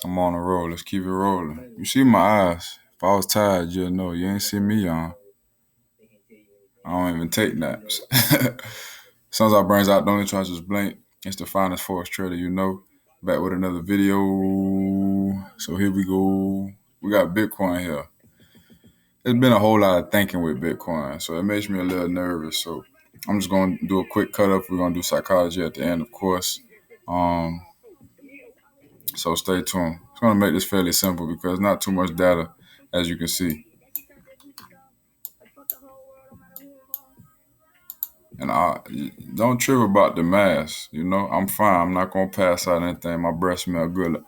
I'm on a roll. Let's keep it rolling. You see my eyes. If I was tired, you'll know. You ain't see me on. I don't even take naps. SunsOutt BrainsOutt, don't try to just blink. It's the finest forex trader you know. Back with another video. So here we go. We got Bitcoin here. There's been a whole lot of thinking with Bitcoin, so it makes me a little nervous. So I'm just going to do a quick cut up. We're going to do psychology at the end, of course. So stay tuned. It's going to make this fairly simple because not too much data, as you can see. And I don't trip about the mask. You know, I'm fine. I'm not going to pass out anything. My breath smell good.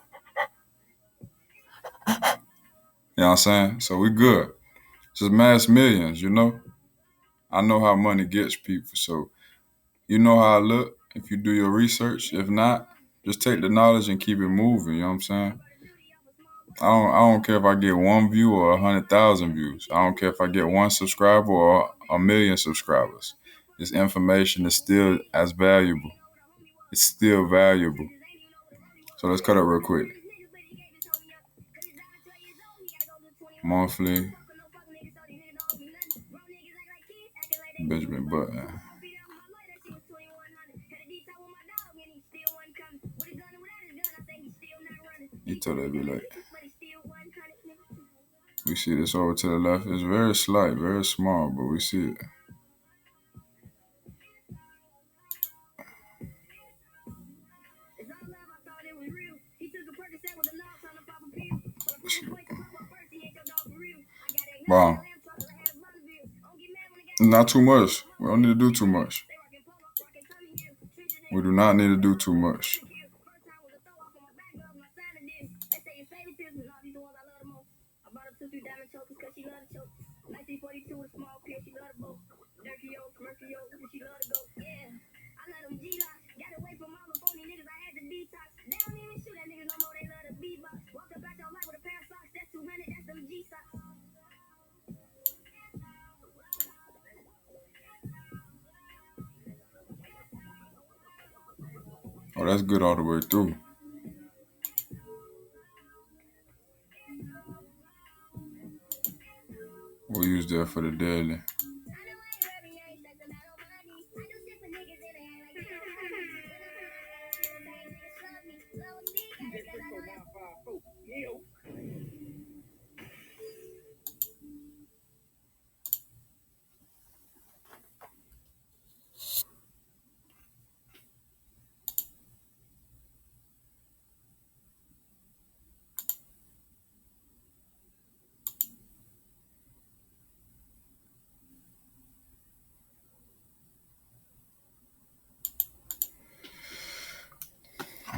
You know what I'm saying? So we good. Just mass millions, you know. I know how money gets people. So you know how I look if you do your research. If not, just take the knowledge and keep it moving. You know what I'm saying? I don't care if I get one view or 100,000 views. I don't care if I get one subscriber or a million subscribers. This information is still as valuable. It's still valuable. So let's cut up real quick. Monthly. Benjamin Button. He told it be like. We see this over to the left. It's very slight, very small, but we see it. Wow. Not too much. We don't need to do too much. We do not need to do too much. Oh, that's good all the way through. We'll use that for the daily.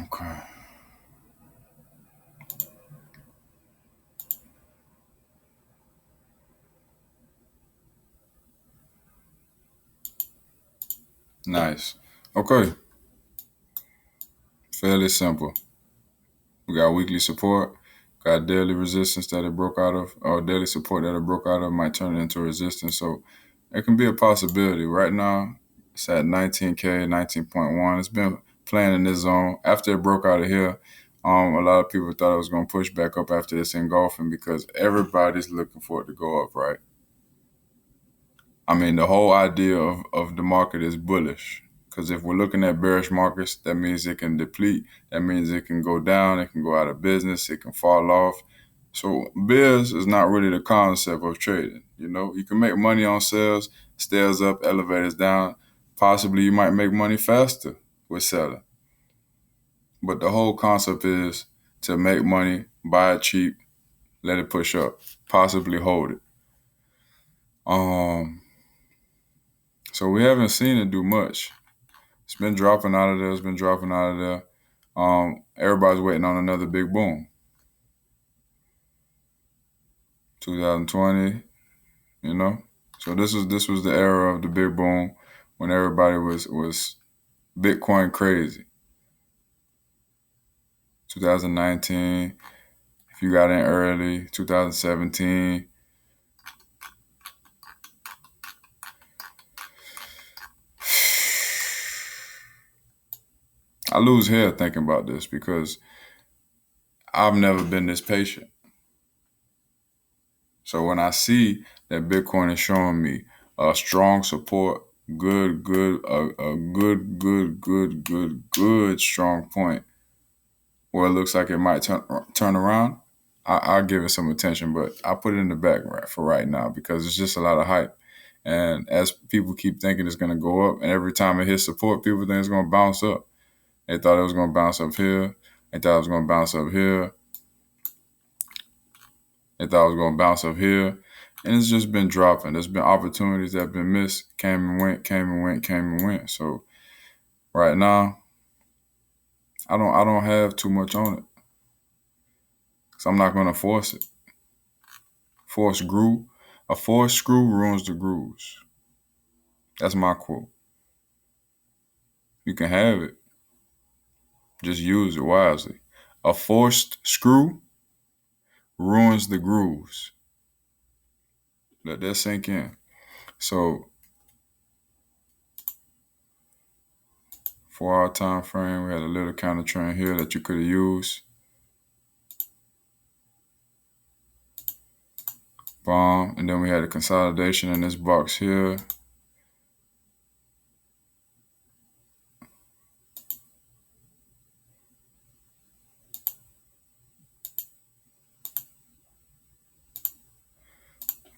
Okay. Nice. Okay. Fairly simple. We got weekly support, got daily resistance that it broke out of, or daily support that it broke out of might turn it into resistance. So it can be a possibility. Right now, it's at 19K, 19.1. It's been playing in this zone. After it broke out of here, a lot of people thought it was going to push back up after this engulfing because everybody's looking for it to go up, right? I mean, the whole idea of the market is bullish. Because if we're looking at bearish markets, that means it can deplete. That means it can go down. It can go out of business. It can fall off. So bears is not really the concept of trading. You know, you can make money on sales, stairs up, elevators down. Possibly you might make money faster with selling. But the whole concept is to make money, buy it cheap, let it push up, possibly hold it. So we haven't seen it do much. It's been dropping out of there. It's been dropping out of there. Everybody's waiting on another big boom. 2020, you know. So this was the era of the big boom when everybody was Bitcoin crazy. 2019, if you got in early, 2017. I lose hair thinking about this because I've never been this patient. So when I see that Bitcoin is showing me a strong support, a good, strong point where it looks like it might turn around, I'll give it some attention. But I put it in the back for right now because it's just a lot of hype. And as people keep thinking it's going to go up, and every time it hits support, people think it's going to bounce up. They thought it was going to bounce up here. They thought it was going to bounce up here. They thought it was going to bounce up here. And it's just been dropping. There's been opportunities that have been missed, came and went, came and went, came and went. So right now, I don't have too much on it. So I'm not going to force it. A forced screw ruins the grooves. That's my quote. You can have it. Just use it wisely. A forced screw ruins the grooves. Let that sink in. So 4 hour time frame, we had a little counter trend here that you could have used. Bomb. And then we had a consolidation in this box here.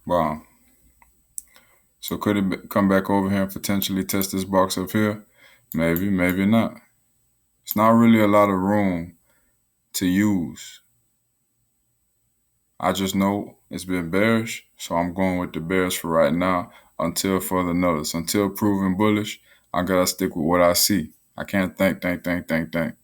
Bomb. So could it come back over here and potentially test this box up here? Maybe, maybe not. It's not really a lot of room to use. I just know it's been bearish, so I'm going with the bearish for right now until further notice. Until proven bullish, I gotta stick with what I see. I can't think. It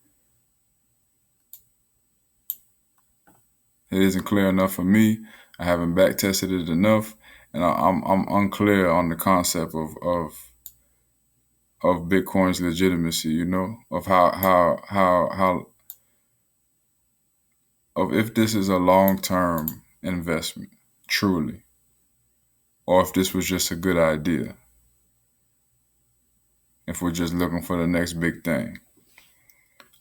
isn't clear enough for me. I haven't back tested it enough, and I'm unclear on the concept of Bitcoin's legitimacy. You know, of how of if this is a long-term investment, truly, or if this was just a good idea. If we're just looking for the next big thing.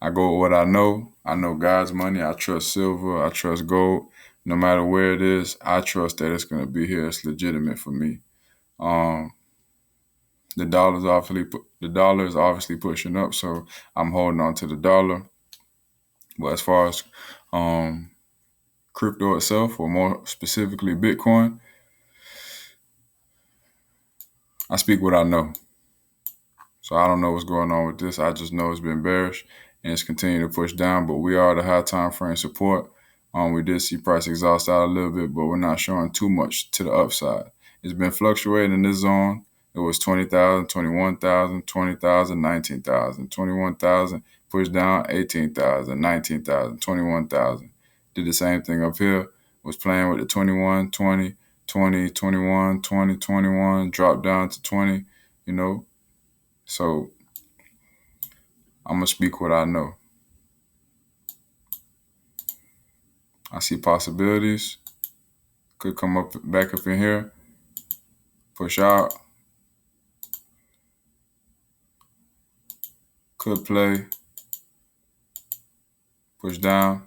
I go with what I know. I know God's money. I trust silver. I trust gold. No matter where it is, I trust that it's going to be here. It's legitimate for me. The dollar is obviously pushing up, so I'm holding on to the dollar. But as far as crypto itself, or more specifically Bitcoin, I speak what I know. So I don't know what's going on with this. I just know it's been bearish and it's continuing to push down, but we are at a high time frame support. We did see price exhaust out a little bit, but we're not showing too much to the upside. It's been fluctuating in this zone. It was 20,000, 21,000, 20,000, 19,000, 21,000, pushed down 18,000, 19,000, 21,000. Did the same thing up here. Was playing with the 21, 20, 20, 21, 20, 21, dropped down to 20, you know. So I'm going to speak what I know. I see possibilities. Could come up back up in here. Push out. Could play. Push down.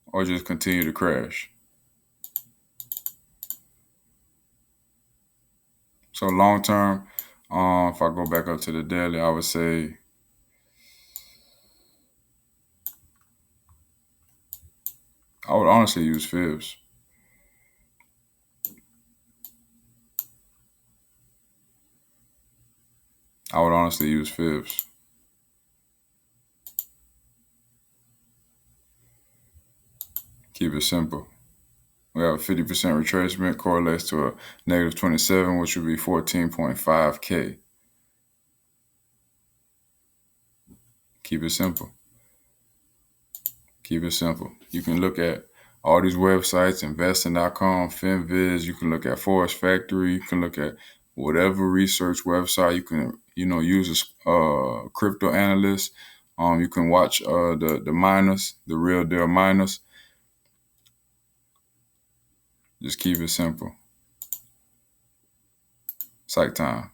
Or just continue to crash. So long term, if I go back up to the daily, I would say I would honestly use fibs. I would honestly use fibs. Keep it simple. We have a 50% retracement, correlates to a negative 27, which would be 14.5K. Keep it simple. Keep it simple. You can look at all these websites, investing.com, FinViz. You can look at Forest Factory. You can look at whatever research website. You can, use a crypto analyst. You can watch the miners, the real deal miners. Just keep it simple. Psych time.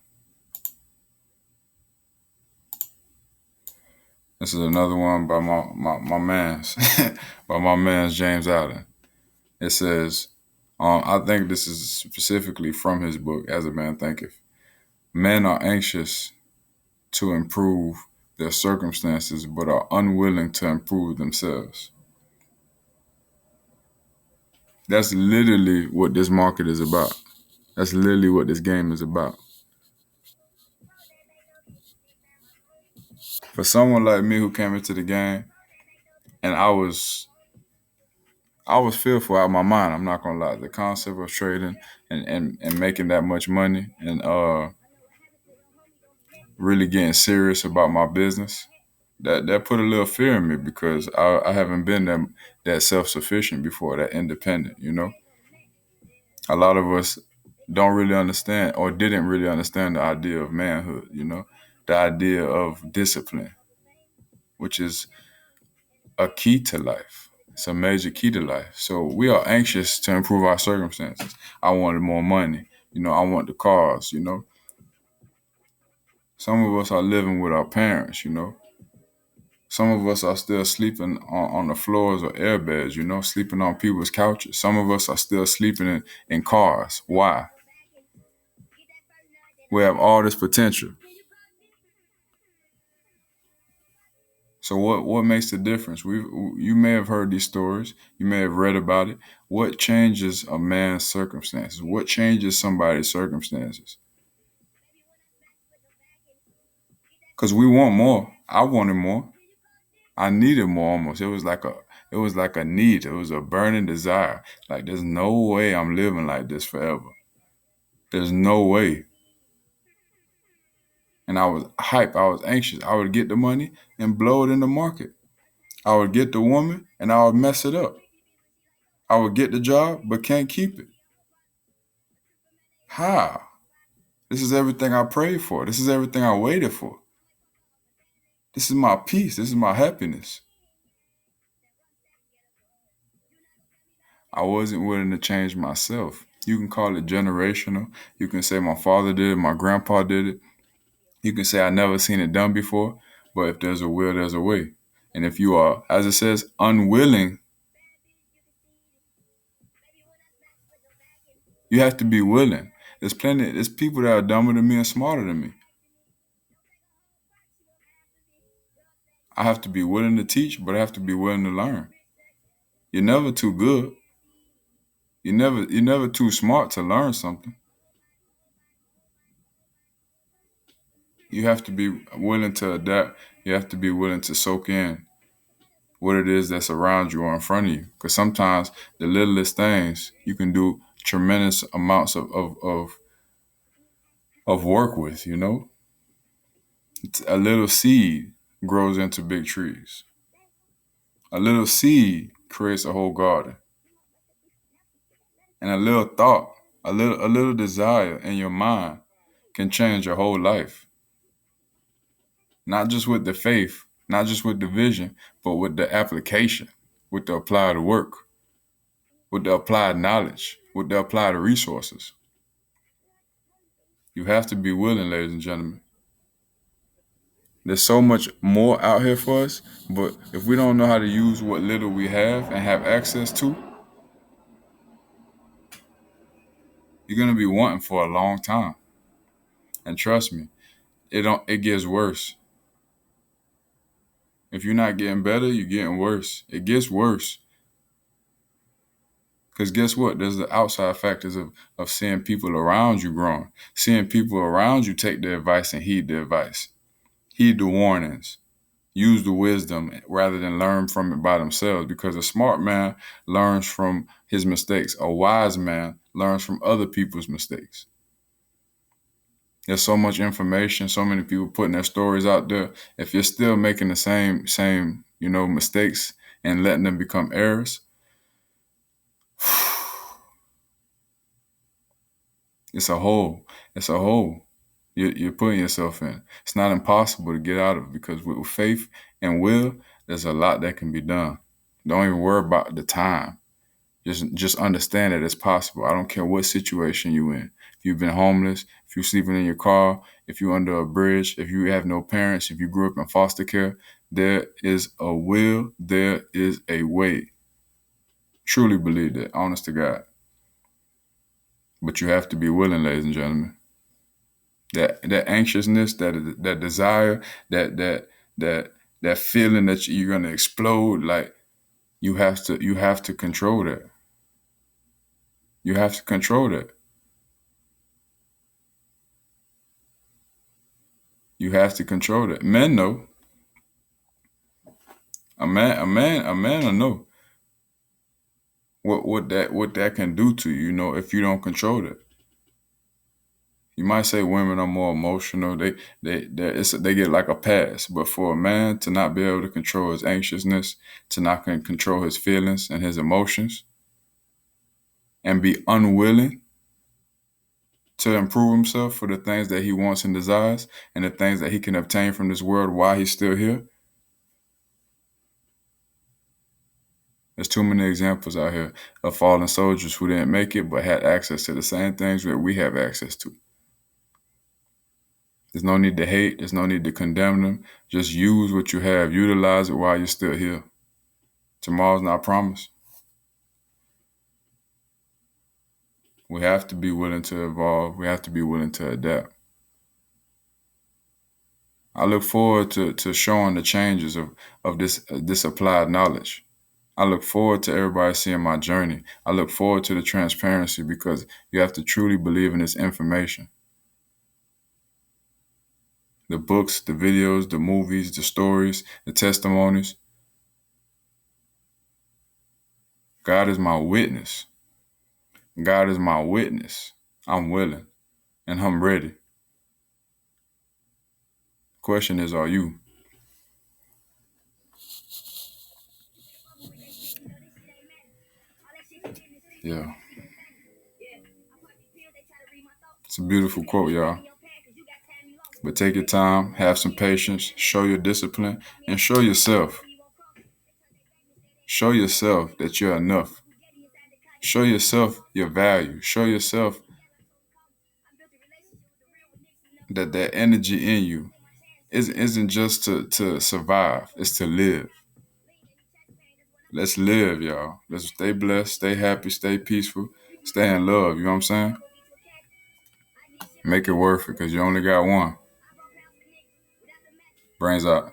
This is another one by my man's by my man's James Allen. It says, I think this is specifically from his book, As a Man Thinketh. Men are anxious to improve their circumstances, but are unwilling to improve themselves. That's literally what this market is about. That's literally what this game is about. For someone like me who came into the game and I was fearful out of my mind, I'm not gonna lie. The concept of trading and making that much money and really getting serious about my business, that put a little fear in me because I haven't been that self-sufficient before, that independent, A lot of us don't really understand or didn't really understand the idea of manhood, the idea of discipline, which is a key to life. It's a major key to life. So we are anxious to improve our circumstances. I wanted more money. I want the cars. Some of us are living with our parents. Some of us are still sleeping on the floors or airbeds, sleeping on people's couches. Some of us are still sleeping in cars. Why? We have all this potential. So what makes the difference? You may have heard these stories. You may have read about it. What changes a man's circumstances? What changes somebody's circumstances? Because we want more. I wanted more. I needed more almost. It was like a need. It was a burning desire. Like there's no way I'm living like this forever. There's no way. And I was hyped. I was anxious. I would get the money and blow it in the market. I would get the woman and I would mess it up. I would get the job but can't keep it. How? This is everything I prayed for. This is everything I waited for. This is my peace. This is my happiness. I wasn't willing to change myself. You can call it generational. You can say my father did it, my grandpa did it. You can say I never seen it done before. But if there's a will, there's a way. And if you are, as it says, unwilling, you have to be willing. There's people that are dumber than me and smarter than me. I have to be willing to teach, but I have to be willing to learn. You're never too good. You're never too smart to learn something. You have to be willing to adapt. You have to be willing to soak in what it is that's around you or in front of you. Because sometimes the littlest things you can do tremendous amounts of work with. A little seed grows into big trees. A little seed creates a whole garden. And a little thought, a little desire in your mind can change your whole life. Not just with the faith, not just with the vision, but with the application, with the applied work, with the applied knowledge, with the applied resources. You have to be willing, ladies and gentlemen. There's so much more out here for us, but if we don't know how to use what little we have and have access to, you're gonna be wanting for a long time. And trust me, it gets worse. If you're not getting better, you're getting worse. It gets worse. Because guess what? There's the outside factors of seeing people around you growing, seeing people around you take the advice and heed the advice, heed the warnings, use the wisdom rather than learn from it by themselves. Because a smart man learns from his mistakes. A wise man learns from other people's mistakes. There's so much information, so many people putting their stories out there. If you're still making the same mistakes and letting them become errors, it's a hole. It's a hole you're putting yourself in. It's not impossible to get out of because with faith and will, there's a lot that can be done. Don't even worry about the time. Just understand that it's possible. I don't care what situation you in. If you've been homeless, if you're sleeping in your car, if you're under a bridge, if you have no parents, if you grew up in foster care, there is a will, there is a way. Truly believe that, honest to God. But you have to be willing, ladies and gentlemen. That anxiousness, that desire, that that feeling that you're gonna explode, like you have to control that. You have to control that. You have to control that. Men know. A man will know what that can do to you, if you don't control it. You might say women are more emotional. They get like a pass, but for a man to not be able to control his anxiousness, to not control his feelings and his emotions, and be unwilling to improve himself for the things that he wants and desires, and the things that he can obtain from this world while he's still here. There's too many examples out here of fallen soldiers who didn't make it but had access to the same things that we have access to. There's no need to hate. There's no need to condemn them. Just use what you have. Utilize it while you're still here. Tomorrow's not promised. We have to be willing to evolve. We have to be willing to adapt. I look forward to showing the changes of this applied knowledge. I look forward to everybody seeing my journey. I look forward to the transparency because you have to truly believe in this information. The books, the videos, the movies, the stories, the testimonies. God is my witness. God is my witness. I'm willing and I'm ready. Question is, are you? Yeah. It's a beautiful quote, y'all. But take your time, have some patience, show your discipline, and show yourself. Show yourself that you're enough. Show yourself your value. Show yourself that energy in you isn't just to survive, it's to live. Let's live, y'all. Let's stay blessed, stay happy, stay peaceful, stay in love. You know what I'm saying? Make it worth it because you only got one. Brains out.